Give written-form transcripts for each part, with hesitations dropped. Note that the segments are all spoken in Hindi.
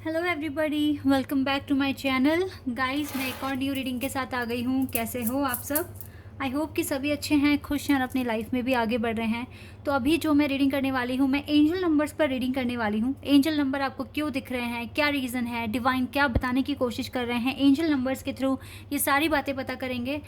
Hello everybody, welcome back to my channel. Guys, मैं एक और न्यू रीडिंग के साथ आ गई हूँ। कैसे हो आप सब? आई होप कि सभी अच्छे हैं, खुश हैं और अपनी लाइफ में भी आगे बढ़ रहे हैं। तो अभी जो मैं रीडिंग करने वाली हूँ, मैं एंजल नंबर्स पर रीडिंग करने वाली हूँ। एंजल नंबर आपको क्यों दिख रहे हैं, क्या रीज़न है, डिवाइन क्या बताने की कोशिश कर रहे हैं एंजल नंबर्स के थ्रू, ये सारी बातें पता करेंगे।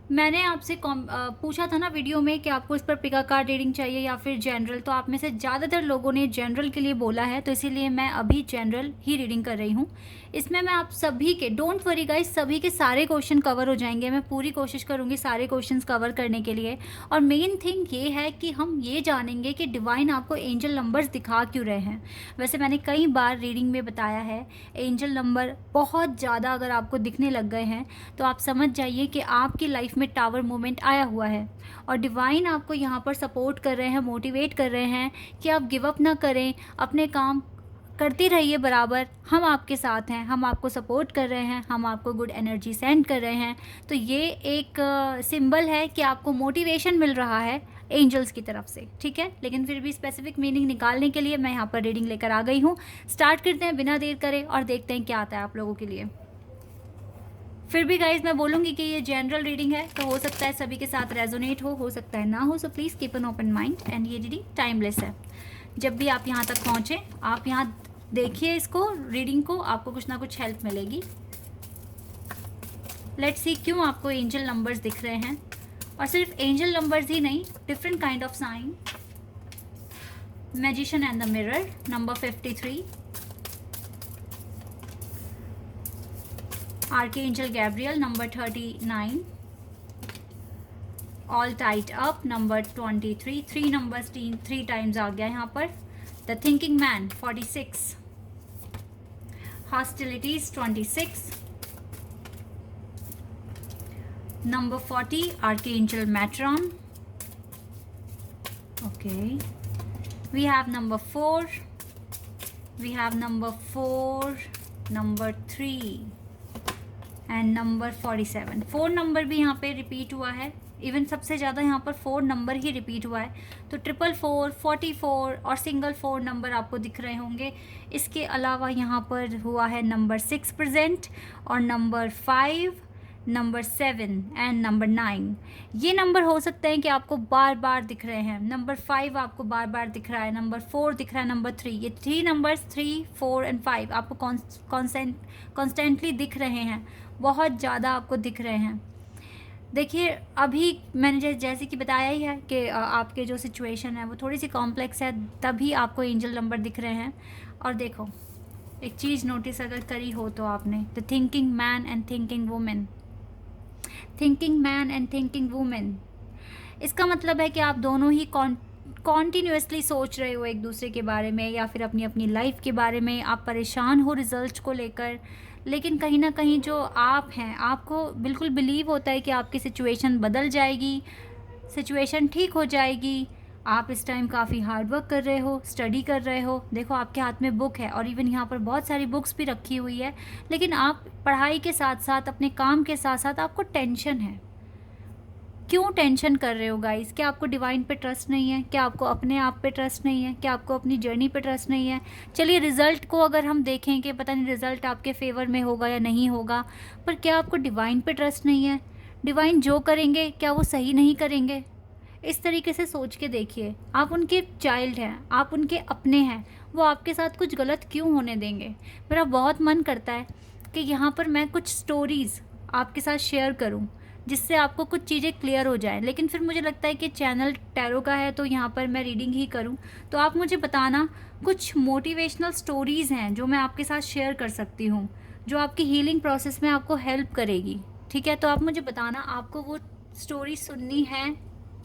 मैंने आपसे पूछा था ना वीडियो में कि आपको इस पर पिका कार्ड रीडिंग चाहिए या फिर जनरल, तो आप में से ज़्यादातर लोगों ने जनरल के लिए बोला है, तो इसीलिए मैं अभी जनरल ही रीडिंग कर रही हूँ। इसमें मैं आप सभी के, डोंट वरी गाइस, सभी के सारे क्वेश्चन कवर हो जाएंगे। मैं पूरी कोशिश करूँगी सारे क्वेश्चंस कवर करने के लिए। और मेन थिंग ये है कि हम ये जानेंगे कि डिवाइन आपको एंजल नंबर्स दिखा क्यों रहे हैं। वैसे मैंने कई बार रीडिंग में बताया है, एंजल नंबर बहुत ज़्यादा अगर आपको दिखने लग गए हैं तो आप समझ जाइए कि आपकी लाइफ में टावर मोमेंट आया हुआ है और डिवाइन आपको यहाँ पर सपोर्ट कर रहे हैं, मोटिवेट कर रहे हैं कि आप गिव अप ना करें, अपने काम करते रहिए बराबर। हम आपके साथ हैं, हम आपको सपोर्ट कर रहे हैं, हम आपको गुड एनर्जी सेंड कर रहे हैं। तो ये एक सिंबल है कि आपको मोटिवेशन मिल रहा है एंजल्स की तरफ से, ठीक है। लेकिन फिर भी स्पेसिफिक मीनिंग निकालने के लिए मैं यहाँ पर रीडिंग लेकर आ गई हूँ। स्टार्ट करते हैं बिना देर करे और देखते हैं क्या आता है आप लोगों के लिए। फिर भी गाइज मैं बोलूँगी कि ये जनरल रीडिंग है, तो हो सकता है सभी के साथ रेजोनेट हो सकता है ना हो, so please keep an open mind. And ये रीडिंग टाइमलेस है। जब भी आप यहाँ तक पहुँचें, आप यहाँ देखिए इसको, रीडिंग को, आपको कुछ ना कुछ हेल्प मिलेगी। लेट्स सी क्यों आपको एंजल नंबर्स दिख रहे हैं। और सिर्फ एंजल नंबर्स ही नहीं, different kind of sine. Magician and the mirror, number 53। Archangel Gabriel, number 39. All tied up, number 23. 3 numbers 3 times आ गया यहाँ पर। The Thinking Man, 46. Hostilities, 26. Number 40, Archangel Matron. Okay. We have number 4. We have number 4, number 3. And number 47। 4 number भी यहाँ पे रिपीट हुआ है। इवन सबसे ज़्यादा यहाँ पर 4 नंबर ही रिपीट हुआ है। तो 444, 44 और सिंगल 4 नंबर आपको दिख रहे होंगे। इसके अलावा यहाँ पर हुआ है नंबर 6 प्रेजेंट और नंबर 5, नंबर 7 एंड नंबर 9। ये नंबर हो सकते हैं कि आपको बार बार दिख रहे हैं। नंबर 5 आपको बार बार दिख रहा है, नंबर 4 दिख रहा है, नंबर 3। ये 3 नंबर्स 3, 4 एंड 5 आपको कॉन्स्टेंटली दिख रहे हैं, बहुत ज़्यादा आपको दिख रहे हैं। देखिए, अभी मैंने जैसे कि बताया ही है कि आपके जो सिचुएशन है वो थोड़ी सी कॉम्प्लेक्स है, तभी आपको एंजल नंबर दिख रहे हैं। और देखो, एक चीज़ नोटिस अगर करी हो तो आपने, the thinking man and thinking women. Thinking man and thinking women, इसका मतलब है कि आप दोनों ही कॉन्टीन्यूसली सोच रहे हो एक दूसरे के बारे में या फिर अपनी अपनी लाइफ के बारे में। आप परेशान हो रिजल्ट को लेकर, लेकिन कहीं ना कहीं जो आप हैं, आपको बिल्कुल बिलीव होता है कि आपकी सिचुएशन बदल जाएगी, सिचुएशन ठीक हो जाएगी। आप इस टाइम काफ़ी हार्ड वर्क कर रहे हो, स्टडी कर रहे हो। देखो, आपके हाथ में बुक है और इवन यहाँ पर बहुत सारी बुक्स भी रखी हुई है, लेकिन आप पढ़ाई के साथ साथ, अपने काम के साथ साथ आपको टेंशन है। क्यों टेंशन कर रहे हो गाइस? क्या आपको डिवाइन पे ट्रस्ट नहीं है? क्या आपको अपने आप पे ट्रस्ट नहीं है? क्या आपको अपनी जर्नी पे ट्रस्ट नहीं है? चलिए, रिज़ल्ट को अगर हम देखें कि पता नहीं रिज़ल्ट आपके फेवर में होगा या नहीं होगा, पर क्या आपको डिवाइन पे ट्रस्ट नहीं है? डिवाइन जो करेंगे क्या वो सही नहीं करेंगे? इस तरीके से सोच के देखिए, आप उनके चाइल्ड हैं, आप उनके अपने हैं, वो आपके साथ कुछ गलत क्यों होने देंगे? मेरा बहुत मन करता है कि यहाँ पर मैं कुछ स्टोरीज़ आपके साथ शेयर करूँ जिससे आपको कुछ चीज़ें क्लियर हो जाए, लेकिन फिर मुझे लगता है कि चैनल टैरो का है तो यहाँ पर मैं रीडिंग ही करूँ। तो आप मुझे बताना, कुछ मोटिवेशनल स्टोरीज़ हैं जो मैं आपके साथ शेयर कर सकती हूँ, जो आपकी हीलिंग प्रोसेस में आपको हेल्प करेगी, ठीक है। तो आप मुझे बताना, आपको वो स्टोरी सुननी है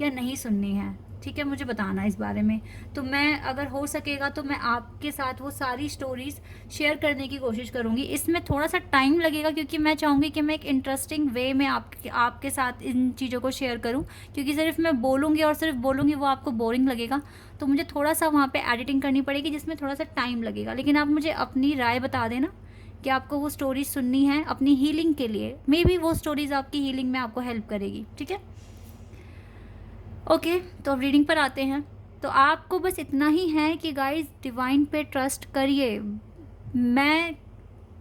या नहीं सुननी है, ठीक है। मुझे बताना इस बारे में, तो मैं अगर हो सकेगा तो मैं आपके साथ वो सारी स्टोरीज़ शेयर करने की कोशिश करूँगी। इसमें थोड़ा सा टाइम लगेगा क्योंकि मैं चाहूँगी कि मैं एक इंटरेस्टिंग वे में आपके साथ इन चीज़ों को शेयर करूँ, क्योंकि सिर्फ मैं बोलूँगी और सिर्फ बोलूँगी वो आपको बोरिंग लगेगा। तो मुझे थोड़ा सा वहाँ पर एडिटिंग करनी पड़ेगी जिसमें थोड़ा सा टाइम लगेगा। लेकिन आप मुझे अपनी राय बता देना कि आपको वो स्टोरीज सुननी है अपनी हीलिंग के लिए। मे बी वो स्टोरीज़ आपकी हीलिंग में आपको हेल्प करेगी, ठीक है। ओके, तो अब रीडिंग पर आते हैं। तो आपको बस इतना ही है कि गाइस, डिवाइन पे ट्रस्ट करिए। मैं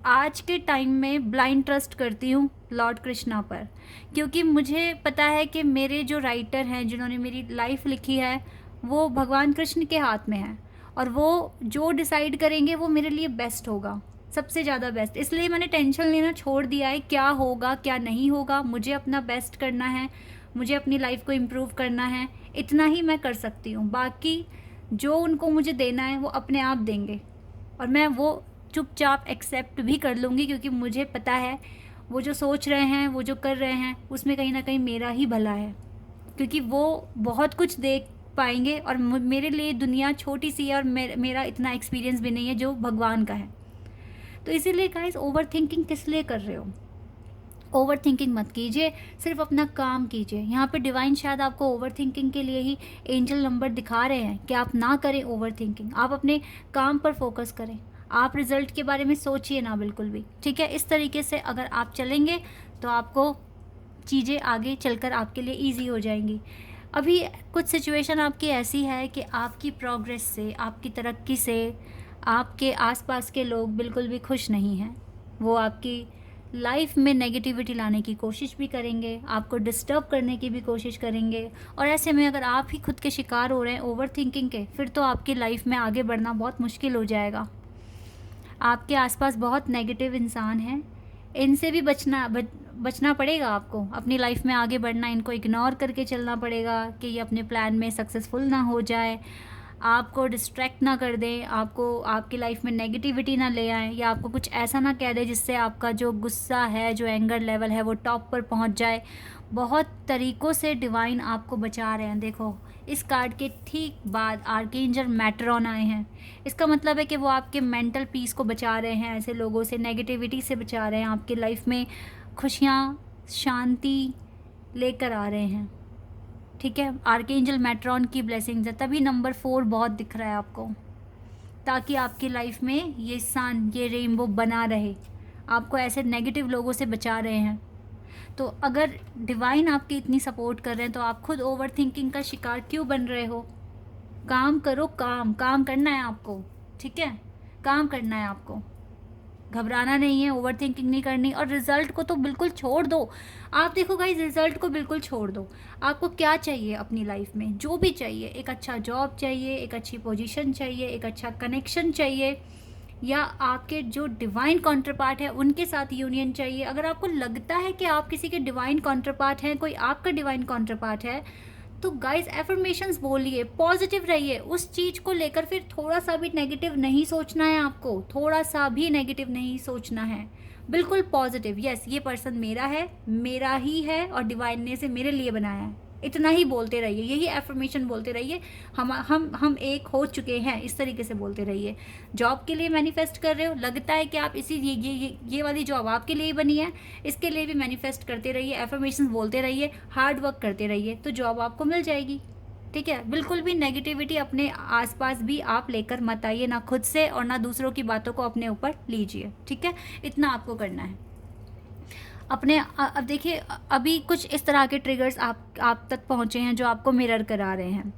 आज के टाइम में ब्लाइंड ट्रस्ट करती हूँ लॉर्ड कृष्णा पर, क्योंकि मुझे पता है कि मेरे जो राइटर हैं जिन्होंने मेरी लाइफ लिखी है वो भगवान कृष्ण के हाथ में है, और वो जो डिसाइड करेंगे वो मेरे लिए बेस्ट होगा, सबसे ज़्यादा बेस्ट। इसलिए मैंने टेंशन लेना छोड़ दिया है, क्या होगा क्या नहीं होगा, मुझे अपना बेस्ट करना है, मुझे अपनी लाइफ को इम्प्रूव करना है, इतना ही मैं कर सकती हूँ। बाकी जो उनको मुझे देना है वो अपने आप देंगे, और मैं वो चुपचाप एक्सेप्ट भी कर लूँगी, क्योंकि मुझे पता है वो जो सोच रहे हैं, वो जो कर रहे हैं, उसमें कहीं ना कहीं मेरा ही भला है, क्योंकि वो बहुत कुछ देख पाएंगे और मेरे लिए दुनिया छोटी सी है, और मेरा इतना एक्सपीरियंस भी नहीं है जो भगवान का है। तो इसीलिए गाइस, ओवर थिंकिंग किस लिए कर रहे हो? ओवर थिंकिंग मत कीजिए, सिर्फ अपना काम कीजिए। यहाँ पे डिवाइन शायद आपको ओवर थिंकिंग के लिए ही एंजल नंबर दिखा रहे हैं कि आप ना करें ओवर थिंकिंग, आप अपने काम पर फोकस करें, आप रिजल्ट के बारे में सोचिए ना बिल्कुल भी, ठीक है। इस तरीके से अगर आप चलेंगे तो आपको चीज़ें आगे चलकर आपके लिए ईजी हो जाएंगी। अभी कुछ सिचुएशन आपकी ऐसी है कि आपकी प्रोग्रेस से, आपकी तरक्की से आपके आसपास के लोग बिल्कुल भी खुश नहीं हैं। वो आपकी लाइफ में नेगेटिविटी लाने की कोशिश भी करेंगे, आपको डिस्टर्ब करने की भी कोशिश करेंगे, और ऐसे में अगर आप ही खुद के शिकार हो रहे हैं ओवर थिंकिंग के, फिर तो आपकी लाइफ में आगे बढ़ना बहुत मुश्किल हो जाएगा। आपके आसपास बहुत नेगेटिव इंसान हैं, इनसे भी बचना पड़ेगा आपको। अपनी लाइफ में आगे बढ़ना, इनको इग्नोर करके चलना पड़ेगा कि ये अपने प्लान में सक्सेसफुल ना हो जाए, आपको डिस्ट्रैक्ट ना कर दें, आपको आपकी लाइफ में नेगेटिविटी ना ले आए, या आपको कुछ ऐसा ना कह दे जिससे आपका जो गुस्सा है, जो एंगर लेवल है, वो टॉप पर पहुंच जाए। बहुत तरीक़ों से डिवाइन आपको बचा रहे हैं। देखो, इस कार्ड के ठीक बाद आर्कएंजल मैट्रॉन आए हैं। इसका मतलब है कि वो आपके मेंटल पीस को बचा रहे हैं, ऐसे लोगों से, नेगेटिविटी से बचा रहे हैं, आपकी लाइफ में खुशियाँ, शांति लेकर आ रहे हैं, ठीक है। आर्कएंजल मैट्रॉन की ब्लेसिंग्स है, तभी नंबर 4 बहुत दिख रहा है आपको, ताकि आपकी लाइफ में ये सन, ये रेनबो बना रहे, आपको ऐसे नेगेटिव लोगों से बचा रहे हैं। तो अगर डिवाइन आपकी इतनी सपोर्ट कर रहे हैं तो आप खुद ओवर थिंकिंग का शिकार क्यों बन रहे हो? काम करो, काम करना है आपको, ठीक है, काम करना है आपको, घबराना नहीं है, ओवर थिंकिंग नहीं करनी। और रिज़ल्ट को तो बिल्कुल छोड़ दो। आप देखो गाइस, रिज़ल्ट को बिल्कुल छोड़ दो। आपको क्या चाहिए अपनी लाइफ में? जो भी चाहिए, एक अच्छा जॉब चाहिए, एक अच्छी पोजीशन चाहिए, एक अच्छा कनेक्शन चाहिए, या आपके जो डिवाइन काउंटरपार्ट है उनके साथ यूनियन चाहिए। अगर आपको लगता है कि आप किसी के डिवाइन काउंटरपार्ट हैं, कोई आपका डिवाइन काउंटरपार्ट है, तो गाइस एफर्मेशंस बोलिए, पॉजिटिव रहिए उस चीज़ को लेकर। फिर थोड़ा सा भी नेगेटिव नहीं सोचना है आपको, थोड़ा सा भी नेगेटिव नहीं सोचना है, बिल्कुल पॉजिटिव। यस, ये पर्सन मेरा है, मेरा ही है, और डिवाइन ने इसे मेरे लिए बनाया है, इतना ही बोलते रहिए, यही एफर्मेशन बोलते रहिए। हम एक हो चुके हैं, इस तरीके से बोलते रहिए। जॉब के लिए मैनिफेस्ट कर रहे हो, लगता है कि आप इसी ये वाली जॉब आपके लिए ही बनी है, इसके लिए भी मैनिफेस्ट करते रहिए, एफर्मेशन बोलते रहिए, हार्ड वर्क करते रहिए, तो जॉब आपको मिल जाएगी, ठीक है। बिल्कुल भी नेगेटिविटी अपने आसपास भी आप लेकर मत आइए, ना खुद से और ना दूसरों की बातों को अपने ऊपर लीजिए, ठीक है। इतना आपको करना है अपने। अब देखिए, अभी कुछ इस तरह के ट्रिगर्स आप तक पहुँचे हैं जो आपको मिरर करा रहे हैं।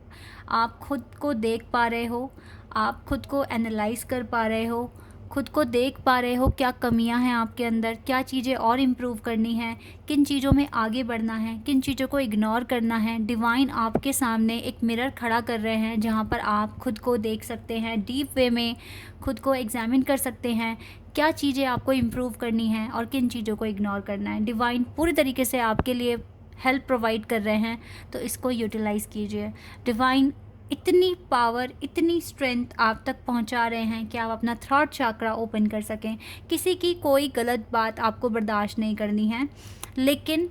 आप खुद को देख पा रहे हो, आप खुद को एनालाइज कर पा रहे हो, खुद को देख पा रहे हो क्या कमियां हैं आपके अंदर, क्या चीज़ें और इम्प्रूव करनी है, किन चीज़ों में आगे बढ़ना है, किन चीज़ों को इग्नोर करना है। डिवाइन आपके सामने एक मिरर खड़ा कर रहे हैं जहां पर आप खुद को देख सकते हैं, डीप वे में खुद को एग्जामिन कर सकते हैं, क्या चीज़ें आपको इम्प्रूव करनी है और किन चीज़ों को इग्नोर करना है। डिवाइन पूरी तरीके से आपके लिए हेल्प प्रोवाइड कर रहे हैं, तो इसको यूटिलाइज़ कीजिए। डिवाइन इतनी पावर, इतनी स्ट्रेंथ आप तक पहुंचा रहे हैं कि आप अपना थ्रॉट चक्रा ओपन कर सकें। किसी की कोई गलत बात आपको बर्दाश्त नहीं करनी है, लेकिन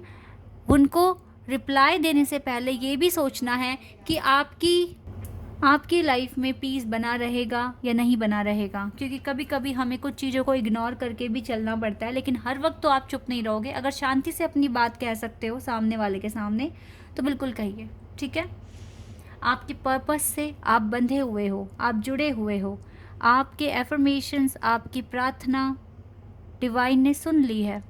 उनको रिप्लाई देने से पहले ये भी सोचना है कि आपकी लाइफ में पीस बना रहेगा या नहीं बना रहेगा। क्योंकि कभी कभी हमें कुछ चीज़ों को इग्नोर करके भी चलना पड़ता है, लेकिन हर वक्त तो आप चुप नहीं रहोगे। अगर शांति से अपनी बात कह सकते हो सामने वाले के सामने, तो बिल्कुल कहिए, ठीक है। आपके पर्पस से आप बंधे हुए हो, आप जुड़े हुए हो, आपके एफर्मेशंस, आपकी प्रार्थना डिवाइन ने सुन ली है,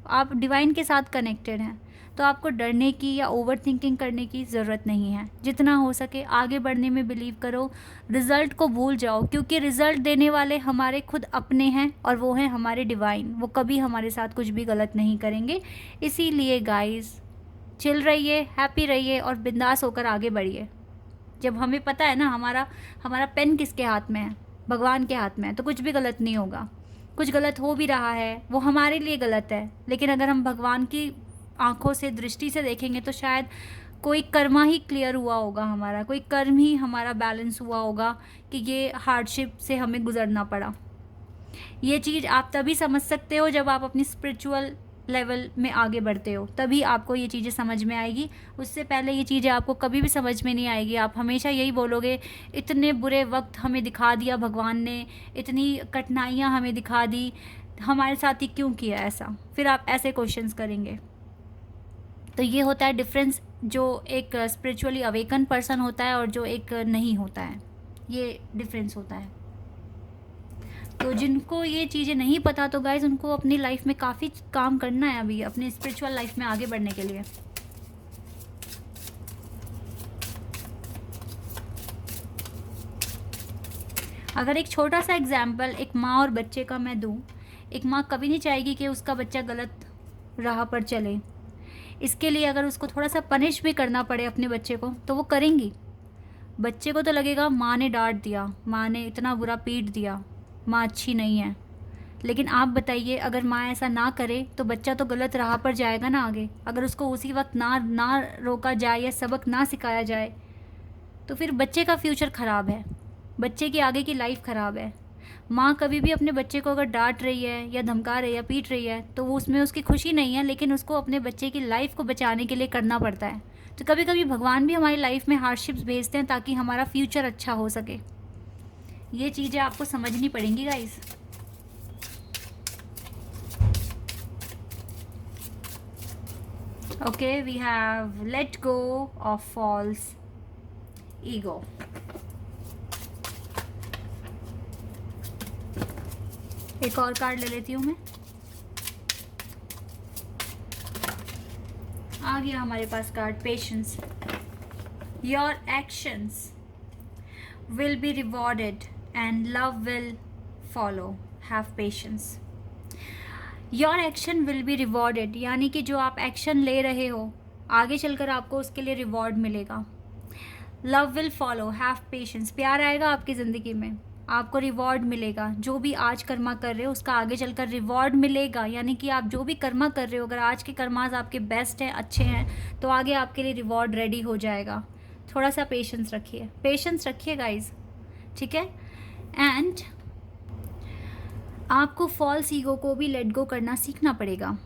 आप डिवाइन के साथ कनेक्टेड हैं। तो आपको डरने की या ओवर थिंकिंग करने की ज़रूरत नहीं है। जितना हो सके आगे बढ़ने में बिलीव करो, रिज़ल्ट को भूल जाओ, क्योंकि रिज़ल्ट देने वाले हमारे खुद अपने हैं और वो हैं हमारे डिवाइन। वो कभी हमारे साथ कुछ भी गलत नहीं करेंगे। इसीलिए गाइस चिल रहिए, हैप्पी रहिए और बिंदास होकर आगे बढ़िए। जब हमें पता है ना हमारा पेन किसके हाथ में है, भगवान के हाथ में है, तो कुछ भी गलत नहीं होगा। कुछ गलत हो भी रहा है वो हमारे लिए गलत है, लेकिन अगर हम भगवान की आंखों से, दृष्टि से देखेंगे तो शायद कोई कर्मा ही क्लियर हुआ होगा हमारा, कोई कर्म ही हमारा बैलेंस हुआ होगा कि ये हार्डशिप से हमें गुजरना पड़ा। ये चीज़ आप तभी समझ सकते हो जब आप अपनी स्पिरिचुअल लेवल में आगे बढ़ते हो, तभी आपको ये चीज़ें समझ में आएगी। उससे पहले ये चीज़ें आपको कभी भी समझ में नहीं आएगी। आप हमेशा यही बोलोगे, इतने बुरे वक्त हमें दिखा दिया भगवान ने, इतनी कठिनाइयाँ हमें दिखा दी, हमारे साथ ही क्यों किया ऐसा, फिर आप ऐसे क्वेश्चंस करेंगे। तो ये होता है डिफरेंस, जो एक स्पिरिचुअली अवेकन पर्सन होता है और जो एक नहीं होता है, ये डिफरेंस होता है। तो जिनको ये चीज़ें नहीं पता तो गाइज उनको अपनी लाइफ में काफ़ी काम करना है अभी अपनी स्पिरिचुअल लाइफ में आगे बढ़ने के लिए। अगर एक छोटा सा एग्जाम्पल एक माँ और बच्चे का मैं दूँ, एक माँ कभी नहीं चाहेगी कि उसका बच्चा गलत राह पर चले। इसके लिए अगर उसको थोड़ा सा पनिश भी करना पड़े अपने बच्चे को तो वो करेंगी। बच्चे को तो लगेगा माँ ने डांट दिया, माँ ने इतना बुरा पीट दिया, माँ अच्छी नहीं है। लेकिन आप बताइए, अगर माँ ऐसा ना करे तो बच्चा तो गलत राह पर जाएगा ना आगे। अगर उसको उसी वक्त ना रोका जाए या सबक ना सिखाया जाए तो फिर बच्चे का फ्यूचर ख़राब है, बच्चे की आगे की लाइफ ख़राब है। माँ कभी भी अपने बच्चे को अगर डांट रही है या धमका रही है या पीट रही है तो वो उसमें उसकी खुशी नहीं है, लेकिन उसको अपने बच्चे की लाइफ को बचाने के लिए करना पड़ता है। तो कभी कभी भगवान भी हमारी लाइफ में हार्डशिप्स भेजते हैं ताकि हमारा फ्यूचर अच्छा हो सके। ये चीज़ें आपको समझनी पड़ेंगी guys. Okay, we have let go of false ego. एक और कार्ड ले लेती हूँ मैं। आ गया हमारे पास card patience. Your actions will be rewarded and love will follow, have patience. Your action will be rewarded, यानी कि जो आप एक्शन ले रहे हो आगे चलकर आपको उसके लिए रिवॉर्ड मिलेगा। Love will follow, have patience, प्यार आएगा आपकी ज़िंदगी में, आपको रिवॉर्ड मिलेगा। जो भी आज कर्मा कर रहे हो उसका आगे चलकर रिवॉर्ड मिलेगा। यानी कि आप जो भी कर्मा कर रहे हो, अगर आज के कर्मास आपके बेस्ट हैं, अच्छे हैं, तो आगे आपके लिए रिवॉर्ड रेडी हो जाएगा। थोड़ा सा पेशेंस रखिए, पेशेंस रखिए गाइज, ठीक है। एंड आपको फॉल्स ईगो को भी लेट गो करना सीखना पड़ेगा।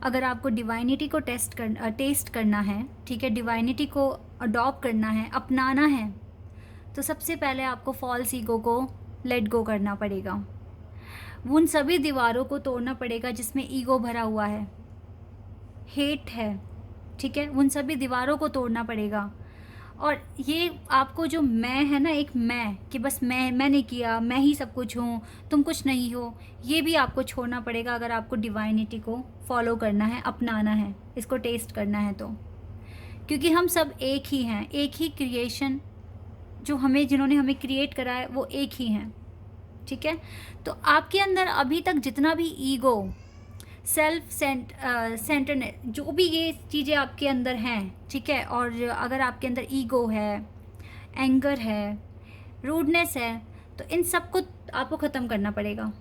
अगर आपको डिवाइनिटी को टेस्ट करना है, ठीक है, डिवाइनिटी को अडॉप्ट करना है, अपनाना है, तो सबसे पहले आपको फॉल्स ईगो को लेट गो करना पड़ेगा। उन सभी दीवारों को तोड़ना पड़ेगा जिसमें ईगो भरा हुआ है, हेट है, ठीक है, उन सभी दीवारों को तोड़ना पड़ेगा। और ये आपको जो मैं है ना, एक मैं कि बस मैंने किया, मैं ही सब कुछ हूँ, तुम कुछ नहीं हो, ये भी आपको छोड़ना पड़ेगा अगर आपको डिवाइनिटी को फॉलो करना है, अपनाना है, इसको टेस्ट करना है तो। क्योंकि हम सब एक ही हैं, एक ही क्रिएशन, जिन्होंने हमें क्रिएट करा है वो एक ही हैं, ठीक है। तो आपके अंदर अभी तक जितना भी ईगो, सेल्फ सेंटरनेस, जो भी ये चीज़ें आपके अंदर हैं, ठीक है, और अगर आपके अंदर ईगो है, एंगर है, रूडनेस है, तो इन सब को आपको ख़त्म करना पड़ेगा।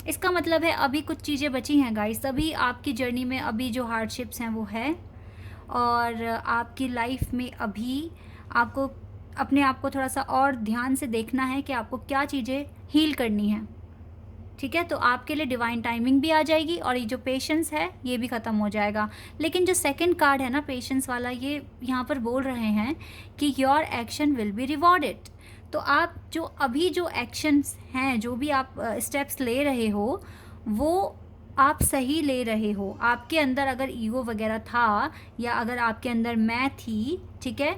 इसका मतलब है अभी कुछ चीज़ें बची हैं गाइस, तभी आपकी जर्नी में अभी जो हार्डशिप्स हैं वो है, और आपकी लाइफ में अभी आपको अपने आप को थोड़ा सा और ध्यान से देखना है कि आपको क्या चीज़ें हील करनी है, ठीक है। तो आपके लिए डिवाइन टाइमिंग भी आ जाएगी और ये जो पेशेंस है ये भी ख़त्म हो जाएगा। लेकिन जो सेकंड कार्ड है ना, पेशेंस वाला, ये यहाँ पर बोल रहे हैं कि your action will be rewarded. तो आप जो अभी जो एक्शंस हैं, जो भी आप स्टेप्स ले रहे हो, वो आप सही ले रहे हो। आपके अंदर अगर ईगो वगैरह था, या अगर आपके अंदर मैं थी, ठीक है,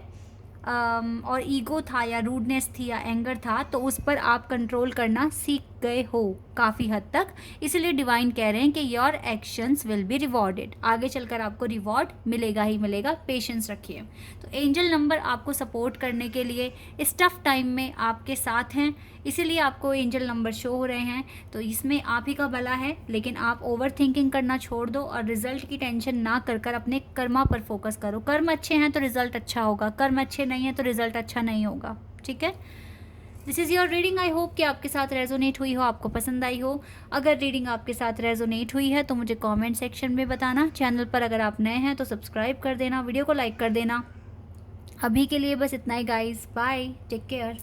और ईगो था या रूडनेस थी या एंगर था, तो उस पर आप कंट्रोल करना सीख गए हो काफ़ी हद तक, इसलिए डिवाइन कह रहे हैं कि your actions will be rewarded, आगे चलकर आपको रिवॉर्ड मिलेगा ही मिलेगा, पेशेंस रखिए। तो एंजल नंबर आपको सपोर्ट करने के लिए इस टफ टाइम में आपके साथ हैं, इसीलिए आपको एंजल नंबर शो हो रहे हैं। तो इसमें आप ही का भला है, लेकिन आप ओवर थिंकिंग करना छोड़ दो और रिजल्ट की टेंशन ना कर कर अपने कर्मा पर फोकस करो। कर्म अच्छे हैं तो रिजल्ट अच्छा होगा, कर्म अच्छे नहीं है तो रिजल्ट अच्छा नहीं होगा, ठीक है। This is your reading. I hope कि आपके साथ रेजोनेट हुई हो, आपको पसंद आई हो। अगर रीडिंग आपके साथ रेजोनेट हुई है तो मुझे कमेंट सेक्शन में बताना। चैनल पर अगर आप नए हैं तो सब्सक्राइब कर देना, वीडियो को लाइक कर देना। अभी के लिए बस इतना ही गाइस, बाय, टेक केयर।